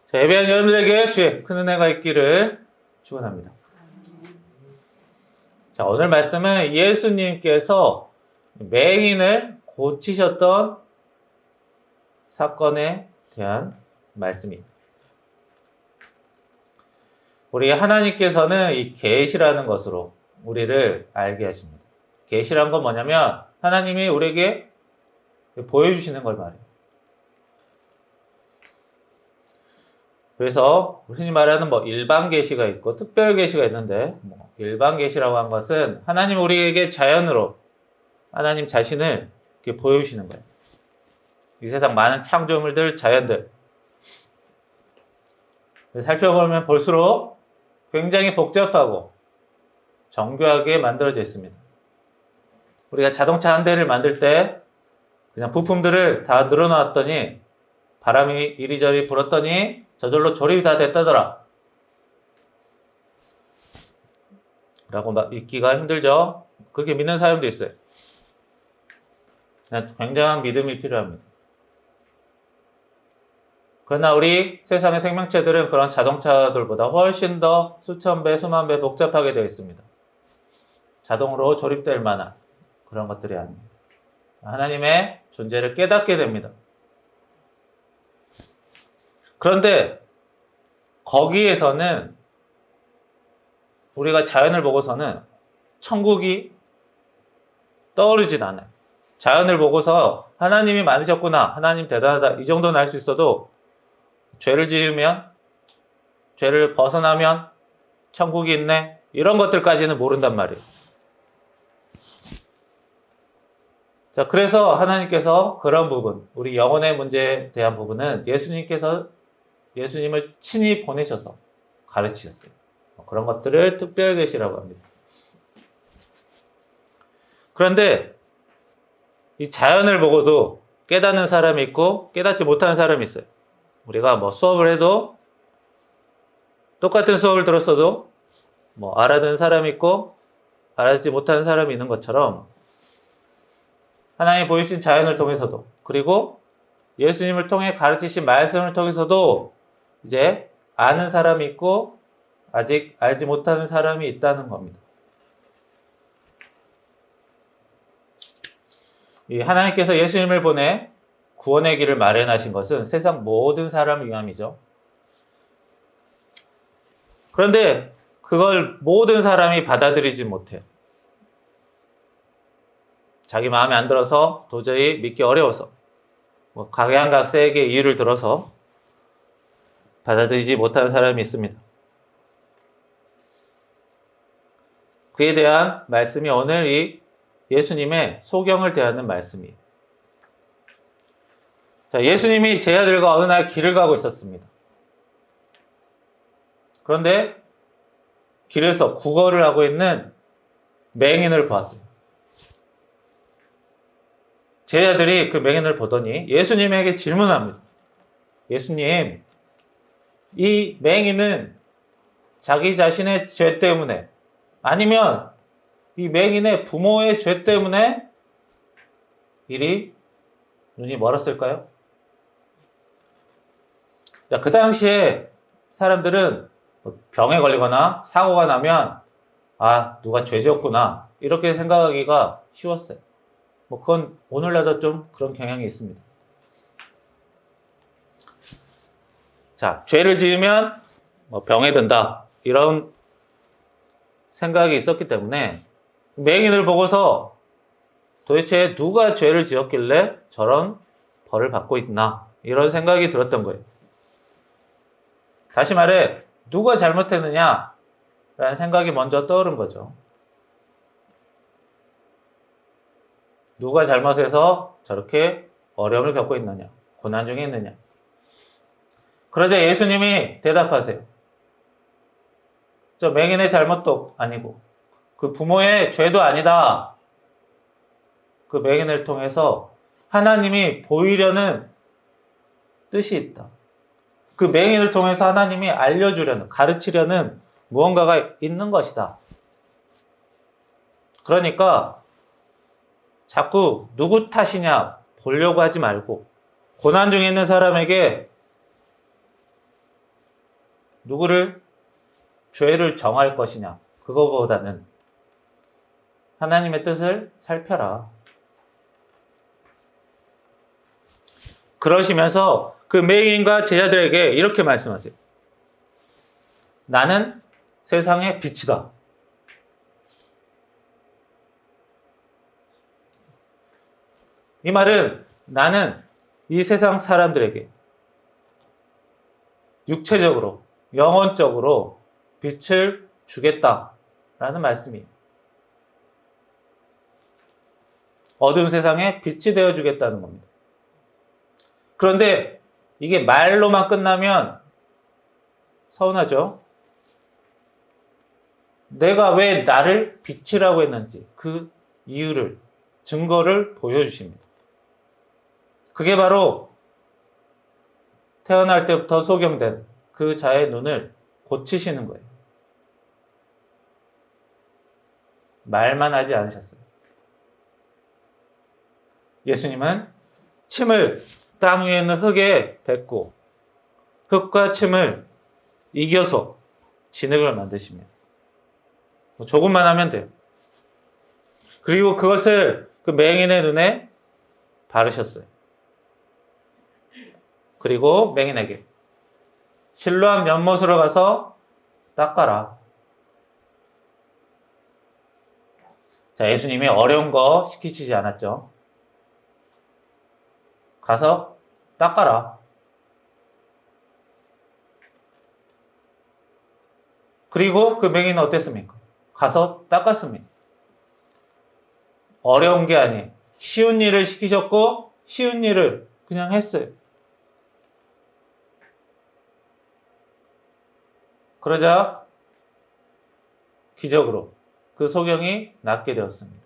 자, 예배한 여러분들에게 주의 큰 은혜가 있기를 축원합니다. 자, 오늘 말씀은 예수님께서 맹인을 고치셨던 사건에 대한 말씀입니다. 우리 하나님께서는 이 계시라는 것으로 우리를 알게 하십니다. 계시란 건 뭐냐면 하나님이 우리에게 보여주시는 걸 말해요. 그래서 흔히 말하는 일반 계시가 있고 특별 계시가 있는데 일반 계시라고 한 것은 하나님 우리에게 자연으로 하나님 자신을 이렇게 보여주시는 거예요. 이 세상 많은 창조물들, 자연들 살펴보면 볼수록 굉장히 복잡하고 정교하게 만들어져 있습니다. 우리가 자동차 한 대를 만들 때 그냥 부품들을 다 늘어놨더니 바람이 이리저리 불었더니 저절로 조립이 다 됐다더라 라고 믿기가 힘들죠. 그렇게 믿는 사람도 있어요. 굉장한 믿음이 필요합니다. 그러나 우리 세상의 생명체들은 그런 자동차들보다 훨씬 더 수천 배, 수만 배 복잡하게 되어 있습니다. 자동으로 조립될 만한 그런 것들이 아닙니다. 하나님의 존재를 깨닫게 됩니다. 그런데 거기에서는 우리가 자연을 보고서는 천국이 떠오르진 않아요. 자연을 보고서 하나님이 많으셨구나, 하나님 대단하다, 이 정도는 알 수 있어도 죄를 지으면, 죄를 벗어나면 천국이 있네, 이런 것들까지는 모른단 말이에요. 자, 그래서 하나님께서 그런 부분, 우리 영혼의 문제에 대한 부분은 예수님을 친히 보내셔서 가르치셨어요. 그런 것들을 특별 계시라고 합니다. 그런데 이 자연을 보고도 깨닫는 사람이 있고 깨닫지 못하는 사람이 있어요. 우리가 수업을 해도 똑같은 수업을 들었어도 알아듣는 사람이 있고 알아듣지 못하는 사람이 있는 것처럼 하나님이 보이신 자연을 통해서도 그리고 예수님을 통해 가르치신 말씀을 통해서도 이제 아는 사람이 있고 아직 알지 못하는 사람이 있다는 겁니다. 이 하나님께서 예수님을 보내 구원의 길을 마련하신 것은 세상 모든 사람을 위함이죠. 그런데 그걸 모든 사람이 받아들이지 못해요. 자기 마음에 안 들어서 도저히 믿기 어려워서 각양각색의 이유를 들어서 받아들이지 못하는 사람이 있습니다. 그에 대한 말씀이 오늘 이 예수님의 소경을 대하는 말씀이에요. 자, 예수님이 제자들과 어느 날 길을 가고 있었습니다. 그런데 길에서 구걸을 하고 있는 맹인을 보았어요. 제자들이 그 맹인을 보더니 예수님에게 질문합니다. 예수님, 이 맹인은 자기 자신의 죄 때문에 아니면 이 맹인의 부모의 죄 때문에 이리 눈이 멀었을까요? 자, 그 당시에 사람들은 병에 걸리거나 사고가 나면 누가 죄 지었구나 이렇게 생각하기가 쉬웠어요. 그건 오늘날도 좀 그런 경향이 있습니다. 자, 죄를 지으면 병에 든다 이런 생각이 있었기 때문에 맹인을 보고서 도대체 누가 죄를 지었길래 저런 벌을 받고 있나 이런 생각이 들었던 거예요. 다시 말해 누가 잘못했느냐 라는 생각이 먼저 떠오른 거죠. 누가 잘못해서 저렇게 어려움을 겪고 있느냐, 고난 중에 있느냐. 그러자 예수님이 대답하세요. 저 맹인의 잘못도 아니고 그 부모의 죄도 아니다. 그 맹인을 통해서 하나님이 보이려는 뜻이 있다. 그 맹인을 통해서 하나님이 알려주려는, 가르치려는 무언가가 있는 것이다. 그러니까 자꾸 누구 탓이냐 보려고 하지 말고 고난 중에 있는 사람에게 누구를 죄를 정할 것이냐, 그거보다는 하나님의 뜻을 살펴라. 그러시면서 그 맹인과 제자들에게 이렇게 말씀하세요. 나는 세상의 빛이다. 이 말은 나는 이 세상 사람들에게 육체적으로, 영혼적으로 빛을 주겠다라는 말씀이에요. 어두운 세상에 빛이 되어 주겠다는 겁니다. 그런데 이게 말로만 끝나면 서운하죠? 내가 왜 나를 빛이라고 했는지 그 이유를, 증거를 보여주십니다. 그게 바로 태어날 때부터 소경된 그 자의 눈을 고치시는 거예요. 말만 하지 않으셨어요. 예수님은 침을 땅 위에 있는 흙에 뱉고 흙과 침을 이겨서 진흙을 만드십니다. 조금만 하면 돼요. 그리고 그것을 그 맹인의 눈에 바르셨어요. 그리고 맹인에게 실로암 연못으로 가서 닦아라. 자, 예수님이 어려운 거 시키시지 않았죠. 가서 닦아라. 그리고 그 맹인은 어땠습니까? 가서 닦았습니다. 어려운 게 아니에요. 쉬운 일을 시키셨고 쉬운 일을 그냥 했어요. 그러자 기적으로 그 소경이 낫게 되었습니다.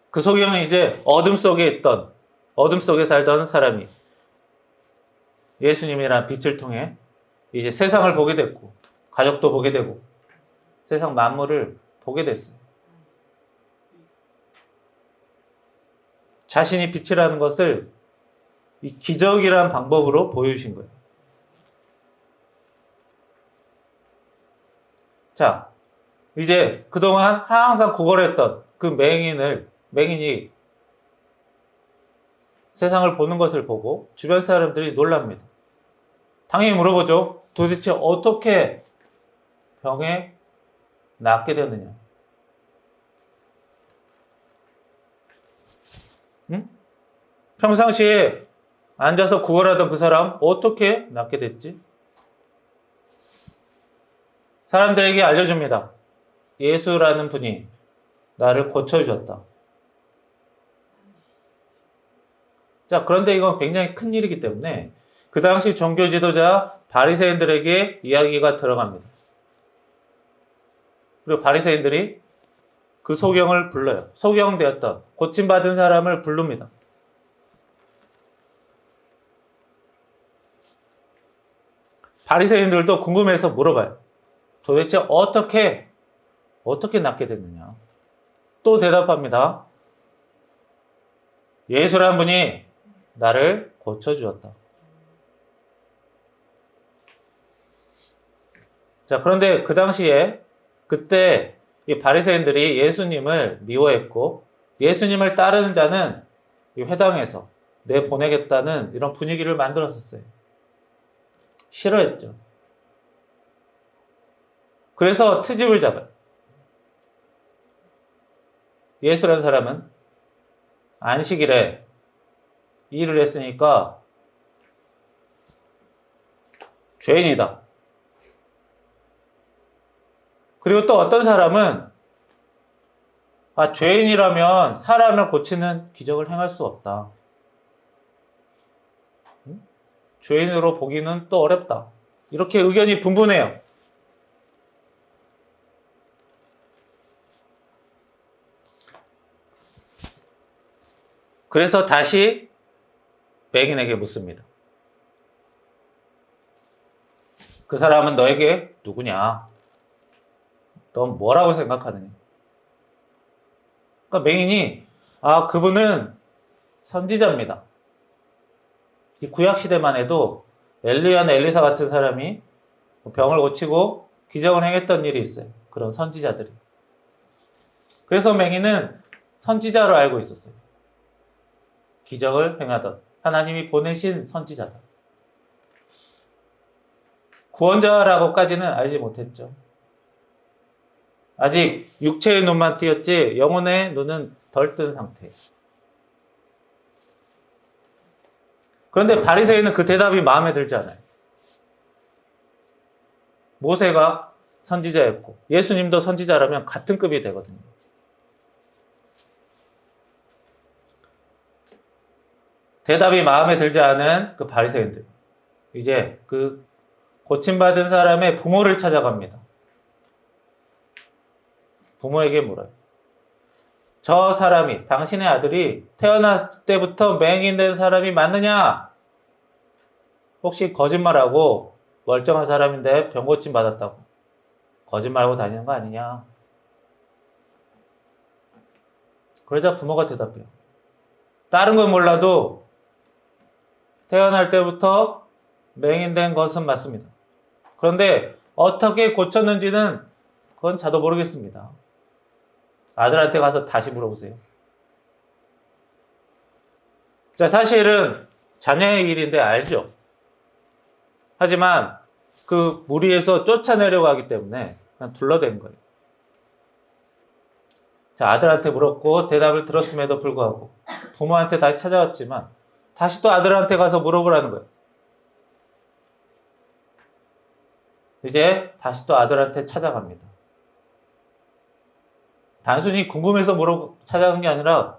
그 소경은 이제 어둠 속에 살던 사람이 예수님이란 빛을 통해 이제 세상을 보게 됐고, 가족도 보게 되고, 세상 만물을 보게 됐어요. 자신이 빛이라는 것을 이 기적이라는 방법으로 보여주신 거예요. 자, 이제 그동안 항상 구걸했던 그 맹인이 세상을 보는 것을 보고 주변 사람들이 놀랍니다. 당연히 물어보죠. 도대체 어떻게 병에 낫게 되느냐? 응? 평상시에 앉아서 구걸하던 그 사람 어떻게 낫게 됐지? 사람들에게 알려줍니다. 예수라는 분이 나를 고쳐주셨다. 자, 그런데 이건 굉장히 큰 일이기 때문에 그 당시 종교 지도자 바리새인들에게 이야기가 들어갑니다. 그리고 바리새인들이 그 소경을 불러요. 소경되었던 고침받은 사람을 부릅니다. 바리새인들도 궁금해서 물어봐요. 도대체 어떻게 낫게 됐느냐? 또 대답합니다. 예수라는 분이 나를 고쳐주었다. 자, 그런데 그 당시에 그때 이 바리새인들이 예수님을 미워했고 예수님을 따르는 자는 이 회당에서 내보내겠다는 이런 분위기를 만들었었어요. 싫어했죠. 그래서 트집을 잡아요. 예수라는 사람은 안식일에 일을 했으니까 죄인이다. 그리고 또 어떤 사람은 죄인이라면 사람을 고치는 기적을 행할 수 없다. 죄인으로 보기는 또 어렵다. 이렇게 의견이 분분해요. 그래서 다시 맹인에게 묻습니다. 그 사람은 너에게 누구냐? 넌 뭐라고 생각하느냐? 그러니까 맹인이 그분은 선지자입니다. 이 구약 시대만 해도 엘리야나 엘리사 같은 사람이 병을 고치고 기적을 행했던 일이 있어요. 그런 선지자들이. 그래서 맹인은 선지자로 알고 있었어요. 기적을 행하던 하나님이 보내신 선지자다. 구원자라고까지는 알지 못했죠. 아직 육체의 눈만 띄었지 영혼의 눈은 덜 뜬 상태예요. 그런데 바리새인은 그 대답이 마음에 들지 않아요. 모세가 선지자였고 예수님도 선지자라면 같은 급이 되거든요. 대답이 마음에 들지 않은 그 바리새인들, 이제 그 고침받은 사람의 부모를 찾아갑니다. 부모에게 물어요. 저 사람이, 당신의 아들이 태어날 때부터 맹인된 사람이 맞느냐? 혹시 거짓말하고 멀쩡한 사람인데 병 고침 받았다고 거짓말하고 다니는 거 아니냐? 그러자 부모가 대답해요. 다른 건 몰라도 태어날 때부터 맹인된 것은 맞습니다. 그런데 어떻게 고쳤는지는 그건 저도 모르겠습니다. 아들한테 가서 다시 물어보세요. 자, 사실은 자녀의 일인데 알죠. 하지만 그 무리에서 쫓아내려고 하기 때문에 그냥 둘러댄 거예요. 자, 아들한테 물었고 대답을 들었음에도 불구하고 부모한테 다시 찾아왔지만 다시 또 아들한테 가서 물어보라는 거예요. 이제 다시 또 아들한테 찾아갑니다. 단순히 궁금해서 찾아간 게 아니라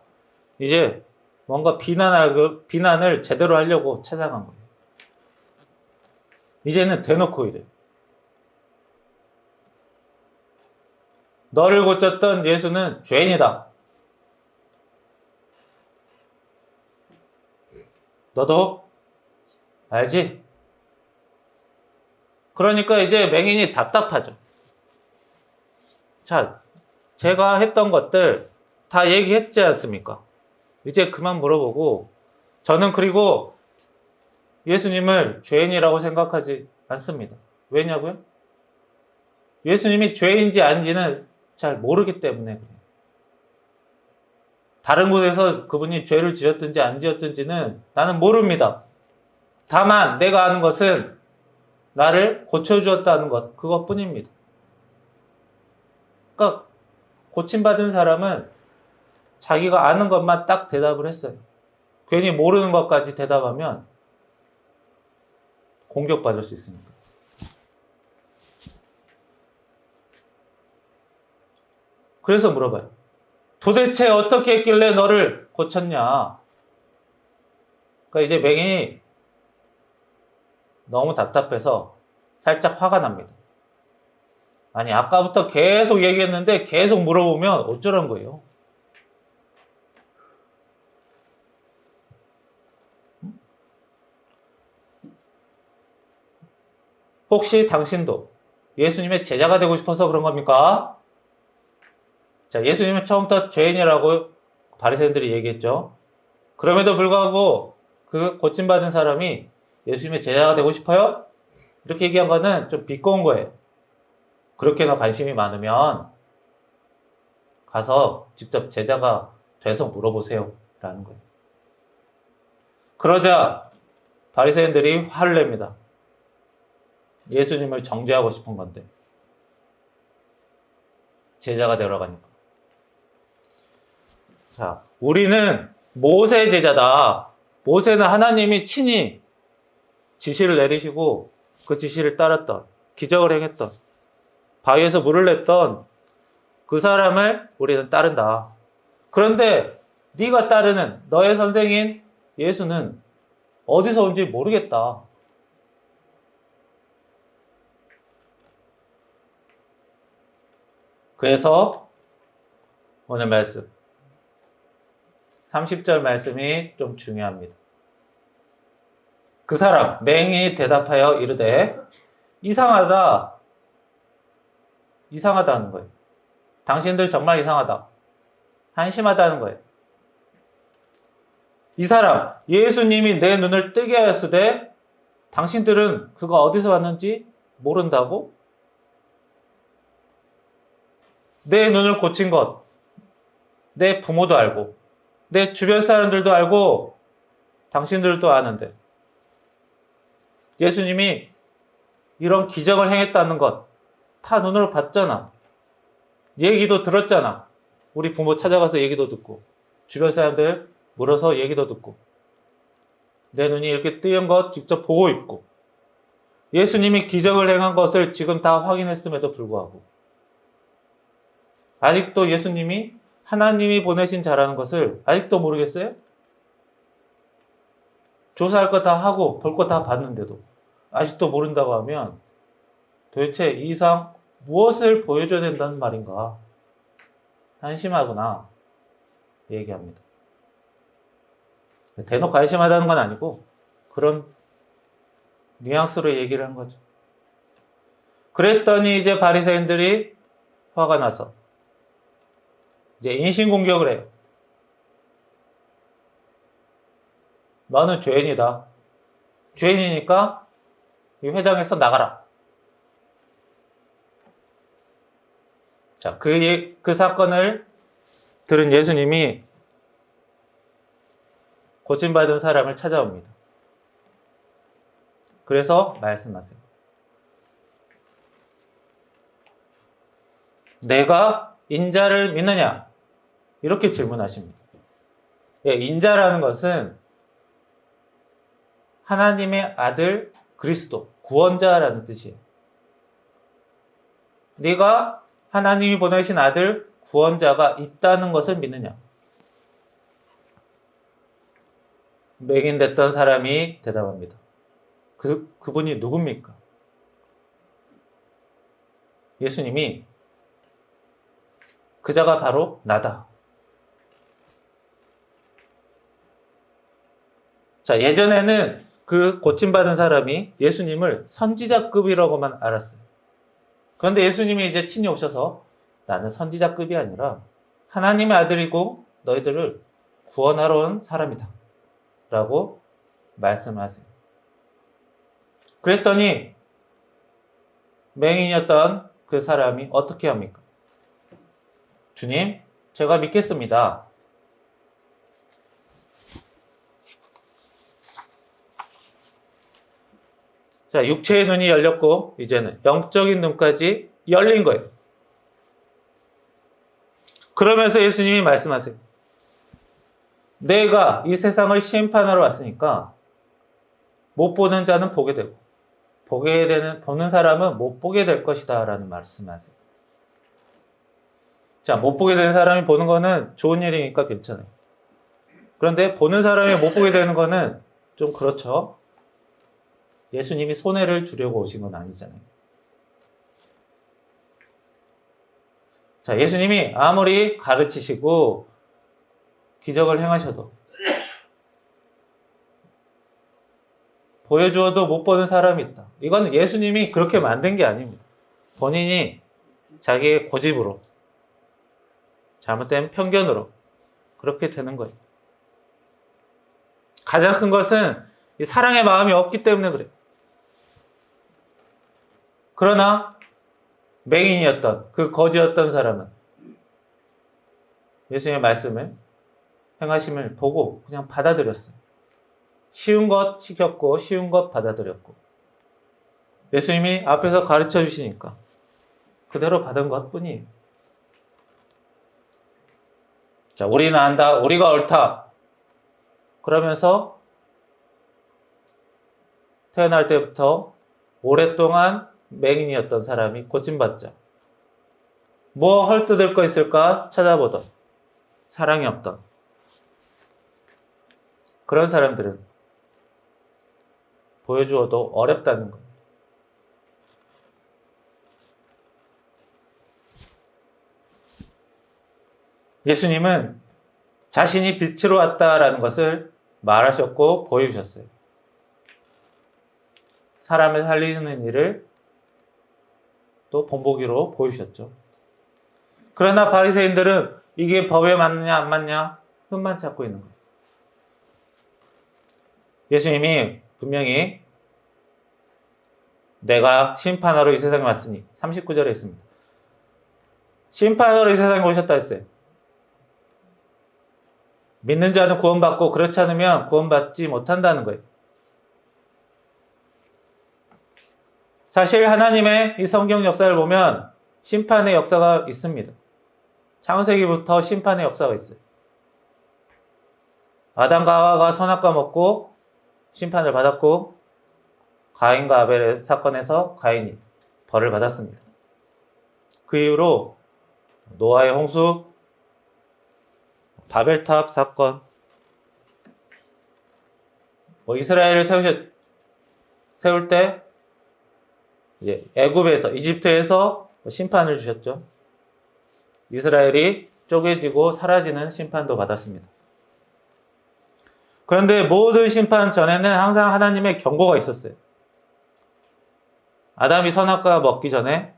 이제 뭔가 비난을 제대로 하려고 찾아간 거예요. 이제는 대놓고 이래요. 너를 고쳤던 예수는 죄인이다. 너도 알지? 그러니까 이제 맹인이 답답하죠. 자, 제가 했던 것들 다 얘기했지 않습니까? 이제 그만 물어보고 저는 그리고 예수님을 죄인이라고 생각하지 않습니다. 왜냐고요? 예수님이 죄인지 아닌지는 잘 모르기 때문에 그래요. 다른 곳에서 그분이 죄를 지었든지 안 지었든지는 나는 모릅니다. 다만 내가 아는 것은 나를 고쳐주었다는 것, 그것뿐입니다. 그러니까 고침받은 사람은 자기가 아는 것만 딱 대답을 했어요. 괜히 모르는 것까지 대답하면 공격받을 수 있으니까. 그래서 물어봐요. 도대체 어떻게 했길래 너를 고쳤냐? 그러니까 이제 맹인이 너무 답답해서 살짝 화가 납니다. 아니, 아까부터 계속 얘기했는데 계속 물어보면 어쩌란 거예요? 혹시 당신도 예수님의 제자가 되고 싶어서 그런 겁니까? 자, 예수님은 처음부터 죄인이라고 바리새인들이 얘기했죠. 그럼에도 불구하고 그 고침받은 사람이 예수님의 제자가 되고 싶어요? 이렇게 얘기한 거는 좀 비꼬은 거예요. 그렇게나 관심이 많으면 가서 직접 제자가 돼서 물어보세요 라는 거예요. 그러자 바리새인들이 화를 냅니다. 예수님을 정죄하고 싶은 건데 제자가 되러 가니까. 자, 우리는 모세 제자다. 모세는 하나님이 친히 지시를 내리시고 그 지시를 따랐던, 기적을 행했던, 바위에서 물을 냈던 그 사람을 우리는 따른다. 그런데 네가 따르는 너의 선생인 예수는 어디서 온지 모르겠다. 그래서 오늘 말씀 30절 말씀이 좀 중요합니다. 그 사람 맹인이 대답하여 이르되 이상하다. 이상하다는 거예요. 당신들 정말 이상하다. 한심하다는 거예요. 이 사람 예수님이 내 눈을 뜨게 하였으되 당신들은 그가 어디서 왔는지 모른다고? 내 눈을 고친 것, 내 부모도 알고, 내 주변 사람들도 알고, 당신들도 아는데, 예수님이 이런 기적을 행했다는 것, 다 눈으로 봤잖아. 얘기도 들었잖아. 우리 부모 찾아가서 얘기도 듣고, 주변 사람들 물어서 얘기도 듣고, 내 눈이 이렇게 뜨인 것 직접 보고 있고, 예수님이 기적을 행한 것을 지금 다 확인했음에도 불구하고, 아직도 예수님이 하나님이 보내신 자라는 것을 아직도 모르겠어요? 조사할 거 다 하고 볼 거 다 봤는데도 아직도 모른다고 하면 도대체 이 이상 무엇을 보여줘야 된다는 말인가? 한심하구나 얘기합니다. 대놓고 한심하다는 건 아니고 그런 뉘앙스로 얘기를 한 거죠. 그랬더니 이제 바리새인들이 화가 나서 이제 인신공격을 해요. 너는 죄인이다. 죄인이니까 이 회당에서 나가라. 자, 그 사건을 들은 예수님이 고침받은 사람을 찾아옵니다. 그래서 말씀하세요. 내가 인자를 믿느냐? 이렇게 질문하십니다. 예, 인자라는 것은 하나님의 아들 그리스도, 구원자라는 뜻이에요. 네가 하나님이 보내신 아들 구원자가 있다는 것을 믿느냐? 맹인됐던 사람이 대답합니다. 그분이 누굽니까? 예수님이 그자가 바로 나다. 자, 예전에는 그 고침받은 사람이 예수님을 선지자급이라고만 알았어요. 그런데 예수님이 이제 친히 오셔서 나는 선지자급이 아니라 하나님의 아들이고 너희들을 구원하러 온 사람이다. 라고 말씀하세요. 그랬더니 맹인이었던 그 사람이 어떻게 합니까? 주님, 제가 믿겠습니다. 자, 육체의 눈이 열렸고 이제는 영적인 눈까지 열린 거예요. 그러면서 예수님이 말씀하세요. 내가 이 세상을 심판하러 왔으니까 못 보는 자는 보게 되고 보는 사람은 못 보게 될 것이다 라는 말씀하세요. 자, 못 보게 되는 사람이 보는 거는 좋은 일이니까 괜찮아요. 그런데 보는 사람이 못 보게 되는 거는 좀 그렇죠. 예수님이 손해를 주려고 오신 건 아니잖아요. 자, 예수님이 아무리 가르치시고 기적을 행하셔도 보여주어도 못 보는 사람이 있다. 이건 예수님이 그렇게 만든 게 아닙니다. 본인이 자기의 고집으로 잘못된 편견으로 그렇게 되는 거예요. 가장 큰 것은 이 사랑의 마음이 없기 때문에 그래요. 그러나 맹인이었던 그 거지였던 사람은 예수님의 말씀을 행하심을 보고 그냥 받아들였어요. 쉬운 것 시켰고 쉬운 것 받아들였고 예수님이 앞에서 가르쳐 주시니까 그대로 받은 것 뿐이에요. 자, 우리는 안다. 우리가 옳다. 그러면서 태어날 때부터 오랫동안 맹인이었던 사람이 고침받자. 뭐 헐뜯을 거 있을까 찾아보던 사랑이 없던 그런 사람들은 보여주어도 어렵다는 거예요. 예수님은 자신이 빛으로 왔다라는 것을 말하셨고 보여주셨어요. 사람을 살리는 일을 또 본보기로 보여주셨죠. 그러나 바리새인들은 이게 법에 맞느냐 안 맞냐 흠만 찾고 있는 거예요. 예수님이 분명히 내가 심판하러 이 세상에 왔으니 39절에 있습니다. 심판하러 이 세상에 오셨다 했어요. 믿는 자는 구원받고 그렇지 않으면 구원받지 못한다는 거예요. 사실 하나님의 이 성경 역사를 보면 심판의 역사가 있습니다. 창세기부터 심판의 역사가 있어요. 아담과 하와가 선악과 먹고 심판을 받았고 가인과 아벨의 사건에서 가인이 벌을 받았습니다. 그 이후로 노아의 홍수, 바벨탑 사건, 이스라엘을 세울 때 애굽에서, 이집트에서 심판을 주셨죠. 이스라엘이 쪼개지고 사라지는 심판도 받았습니다. 그런데 모든 심판 전에는 항상 하나님의 경고가 있었어요. 아담이 선악과 먹기 전에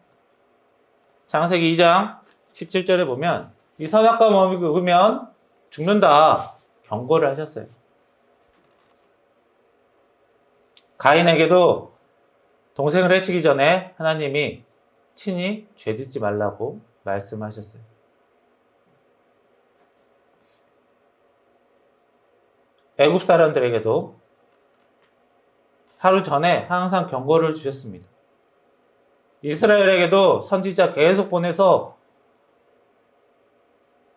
창세기 2장 17절에 보면 이 선악과 먹으면 죽는다 경고를 하셨어요. 가인에게도 동생을 해치기 전에 하나님이 친히 죄짓지 말라고 말씀하셨어요. 애굽 사람들에게도 하루 전에 항상 경고를 주셨습니다. 이스라엘에게도 선지자 계속 보내서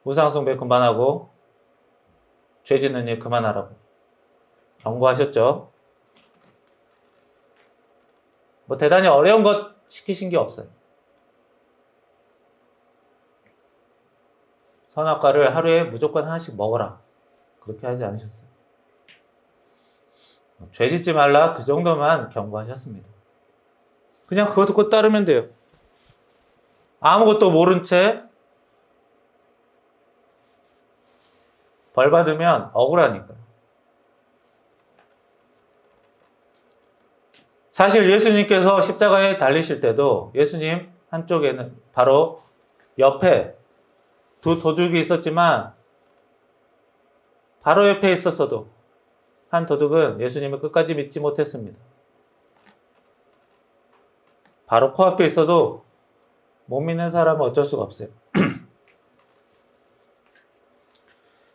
우상숭배 그만하고 죄 짓는 일 그만하라고 경고하셨죠. 대단히 어려운 것 시키신 게 없어요. 선악과를 하루에 무조건 하나씩 먹어라. 그렇게 하지 않으셨어요. 죄 짓지 말라 그 정도만 경고하셨습니다. 그냥 그거 듣고 따르면 돼요. 아무것도 모른 채 벌 받으면 억울하니까. 사실 예수님께서 십자가에 달리실 때도 예수님 한쪽에는 바로 옆에 두 도둑이 있었지만 바로 옆에 있었어도 한 도둑은 예수님을 끝까지 믿지 못했습니다. 바로 코앞에 있어도 못 믿는 사람은 어쩔 수가 없어요.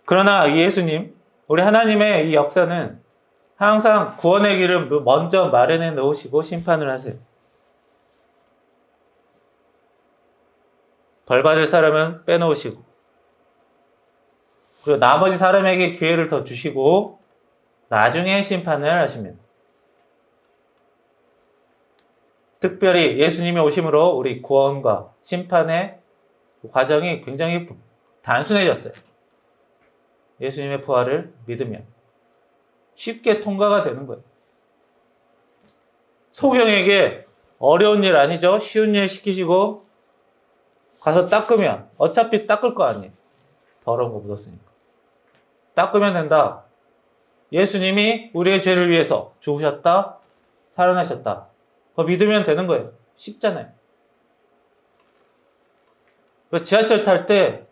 그러나 예수님, 우리 하나님의 이 역사는 항상 구원의 길을 먼저 마련해 놓으시고 심판을 하세요. 벌 받을 사람은 빼놓으시고 그리고 나머지 사람에게 기회를 더 주시고 나중에 심판을 하십니다. 특별히 예수님이 오심으로 우리 구원과 심판의 과정이 굉장히 단순해졌어요. 예수님의 부활을 믿으면 쉽게 통과가 되는 거예요. 소경에게 어려운 일 아니죠? 쉬운 일 시키시고 가서 닦으면 어차피 닦을 거 아니에요. 더러운 거 묻었으니까. 닦으면 된다. 예수님이 우리의 죄를 위해서 죽으셨다. 살아나셨다. 그거 믿으면 되는 거예요. 쉽잖아요. 지하철 탈 때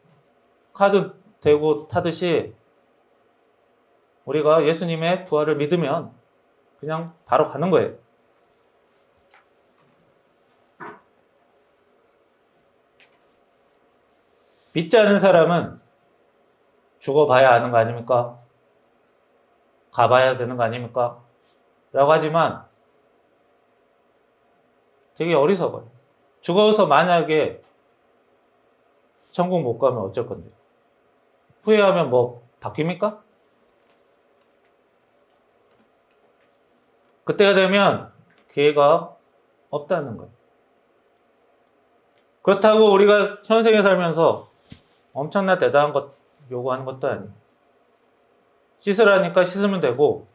카드 대고 타듯이 우리가 예수님의 부활을 믿으면 그냥 바로 가는 거예요. 믿지 않은 사람은 죽어봐야 아는 거 아닙니까? 가봐야 되는 거 아닙니까? 라고 하지만 되게 어리석어요. 죽어서 만약에 천국 못 가면 어쩔 건데? 후회하면 바뀝니까? 그때가 되면 기회가 없다는 거예요. 그렇다고 우리가 현생에 살면서 엄청나 대단한 것 요구하는 것도 아니에요. 씻으라니까 씻으면 되고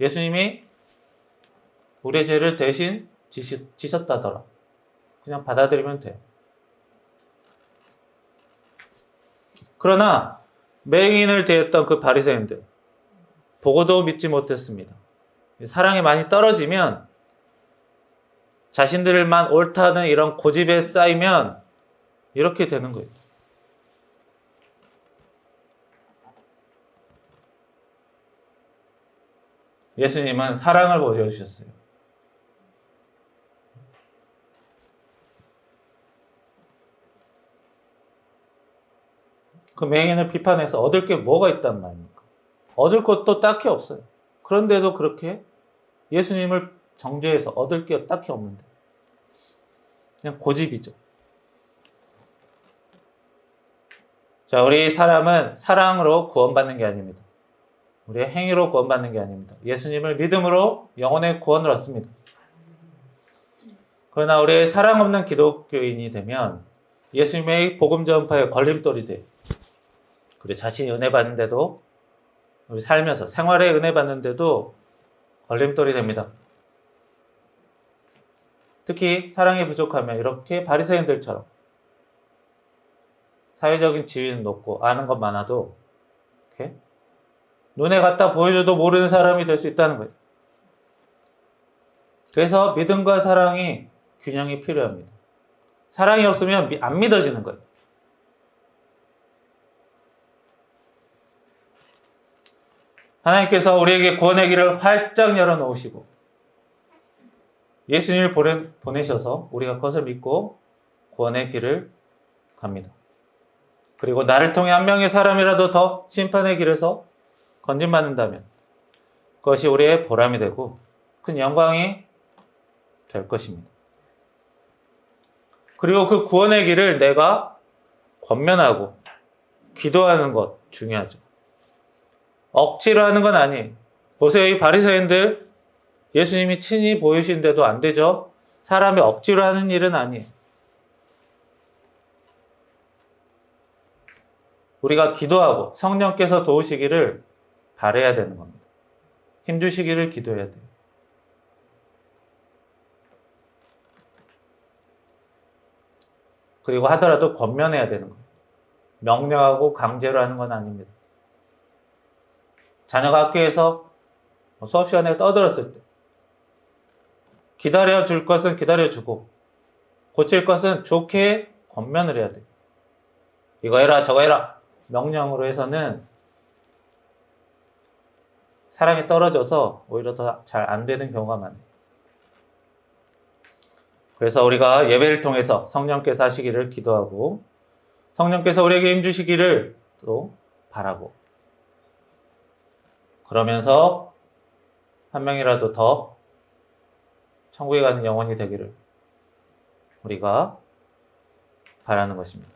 예수님이 우리의 죄를 대신 지셨다더라. 그냥 받아들이면 돼요. 그러나 맹인을 대했던 그 바리새인들 보고도 믿지 못했습니다. 사랑이 많이 떨어지면 자신들만 옳다는 이런 고집에 쌓이면 이렇게 되는 거예요. 예수님은 사랑을 보여주셨어요. 그 맹인을 비판해서 얻을 게 뭐가 있단 말입니까? 얻을 것도 딱히 없어요. 그런데도 그렇게 예수님을 정죄해서 얻을 게 딱히 없는데 그냥 고집이죠. 자, 우리 사람은 사랑으로 구원받는 게 아닙니다. 우리의 행위로 구원받는 게 아닙니다. 예수님을 믿음으로 영혼의 구원을 얻습니다. 그러나 우리의 사랑 없는 기독교인이 되면 예수님의 복음 전파에 걸림돌이 돼요. 우리 자신이 은혜 받는데도, 우리 살면서 생활에 은혜 받는데도 걸림돌이 됩니다. 특히 사랑이 부족하면 이렇게 바리새인들처럼 사회적인 지위는 높고 아는 것 많아도 이렇게 눈에 갖다 보여줘도 모르는 사람이 될 수 있다는 거예요. 그래서 믿음과 사랑이 균형이 필요합니다. 사랑이 없으면 안 믿어지는 거예요. 하나님께서 우리에게 구원의 길을 활짝 열어놓으시고 예수님을 보내셔서 우리가 그것을 믿고 구원의 길을 갑니다. 그리고 나를 통해 한 명의 사람이라도 더 심판의 길에서 건진받는다면 그것이 우리의 보람이 되고 큰 영광이 될 것입니다. 그리고 그 구원의 길을 내가 권면하고 기도하는 것 중요하죠. 억지로 하는 건 아니에요. 보세요, 이 바리새인들 예수님이 친히 보이신데도 안 되죠. 사람이 억지로 하는 일은 아니에요. 우리가 기도하고 성령께서 도우시기를 바라야 되는 겁니다. 힘주시기를 기도해야 돼요. 그리고 하더라도 권면해야 되는 거예요. 명령하고 강제로 하는 건 아닙니다. 자녀가 학교에서 수업 시간에 떠들었을 때 기다려줄 것은 기다려주고 고칠 것은 좋게 권면을 해야 돼요. 이거 해라 저거 해라 명령으로 해서는 사람이 떨어져서 오히려 더 잘 안 되는 경우가 많아요. 그래서 우리가 예배를 통해서 성령께서 하시기를 기도하고 성령께서 우리에게 힘주시기를 또 바라고 그러면서 한 명이라도 더 천국에 가는 영혼이 되기를 우리가 바라는 것입니다.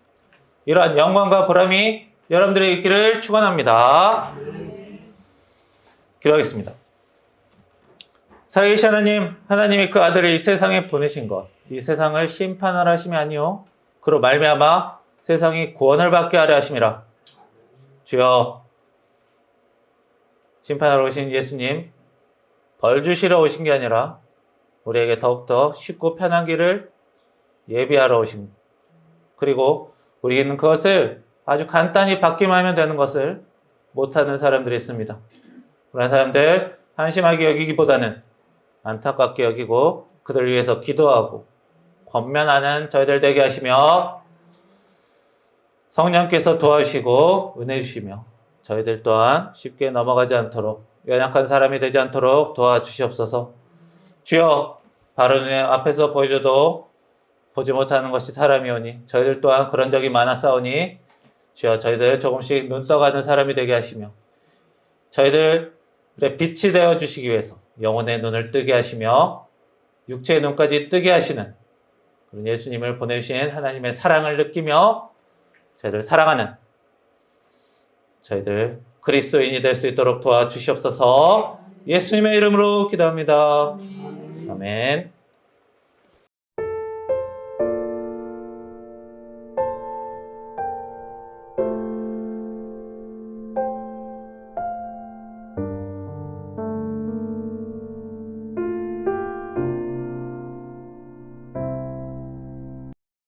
이러한 영광과 보람이 여러분들의 있기를 축원합니다. 기도하겠습니다. 살아계신 하나님, 하나님이 그 아들을 이 세상에 보내신 것, 이 세상을 심판하라 하심이 아니요 그로 말미암아 세상이 구원을 받게 하려 하심이라. 주여, 심판하러 오신 예수님, 벌 주시러 오신 게 아니라 우리에게 더욱더 쉽고 편한 길을 예비하러 오신, 그리고 우리는 그것을 아주 간단히 받기만 하면 되는 것을 못하는 사람들이 있습니다. 그런 사람들 한심하게 여기기보다는 안타깝게 여기고 그들을 위해서 기도하고 권면하는 저희들 되게 하시며 성령께서 도와주시고 은혜 주시며 저희들 또한 쉽게 넘어가지 않도록 연약한 사람이 되지 않도록 도와주시옵소서. 주여, 바로 눈에 앞에서 보여줘도 보지 못하는 것이 사람이오니 저희들 또한 그런 적이 많았사오니 주여, 저희들 조금씩 눈 떠가는 사람이 되게 하시며 저희들의 빛이 되어 주시기 위해서 영혼의 눈을 뜨게 하시며 육체의 눈까지 뜨게 하시는 그런 예수님을 보내주신 하나님의 사랑을 느끼며 저희들 사랑하는 저희들 그리스도인이 될 수 있도록 도와주시옵소서. 예수님의 이름으로 기도합니다. 아멘.